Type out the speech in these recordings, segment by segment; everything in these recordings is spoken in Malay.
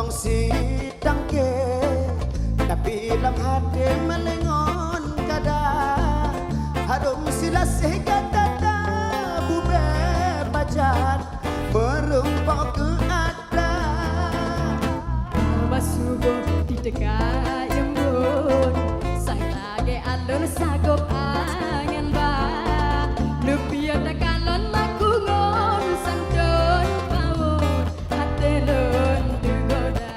wong sidang ke tapi lam hati melengon kada harum sila kata bube pacar merumpok ke ada basugo di dekat embun saya lagi alun sagop angin ba lebih ada kalon laku ngon sandon pawon hatelun digoda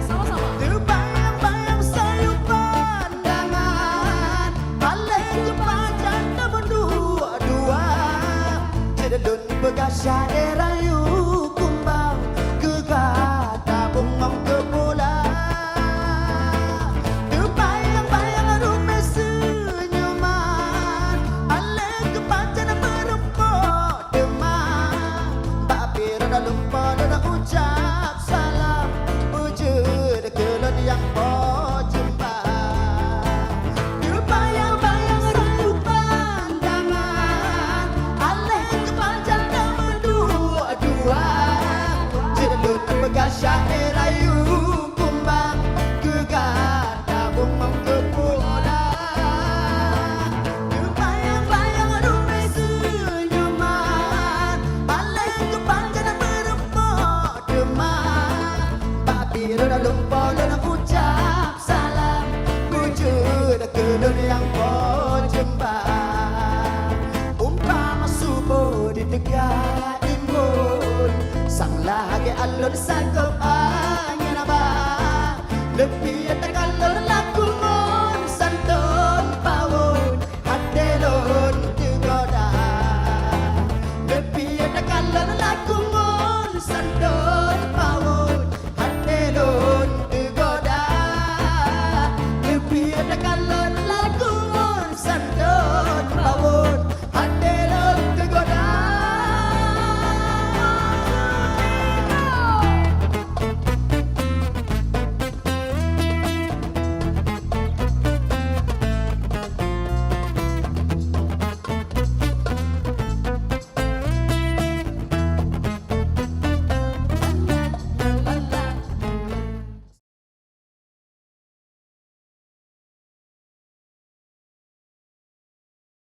sama-sama terbayang-bayang sayu pandangan balik ke pacar nombor dua cededun begasya rayu kumbang ke kata bungong ke bola terbayang-bayang rumah senyuman balik ke pacar berempok demam bapir dah lupa dah ucap salam wujud kelon yang kau jumpa terbayang-bayang rayu pandangan balik ke pacar nombor dua cededun begasya rayu kumbang ke kata bungong ke bola terbayang-bayang rumah senyuman balik ke pacar berempok demam bapir dah lupa dah ucap salam wujud kelon yang kau jumpa umpama subuh di tegak timbul sang lagi alun sangkep angin abang lebih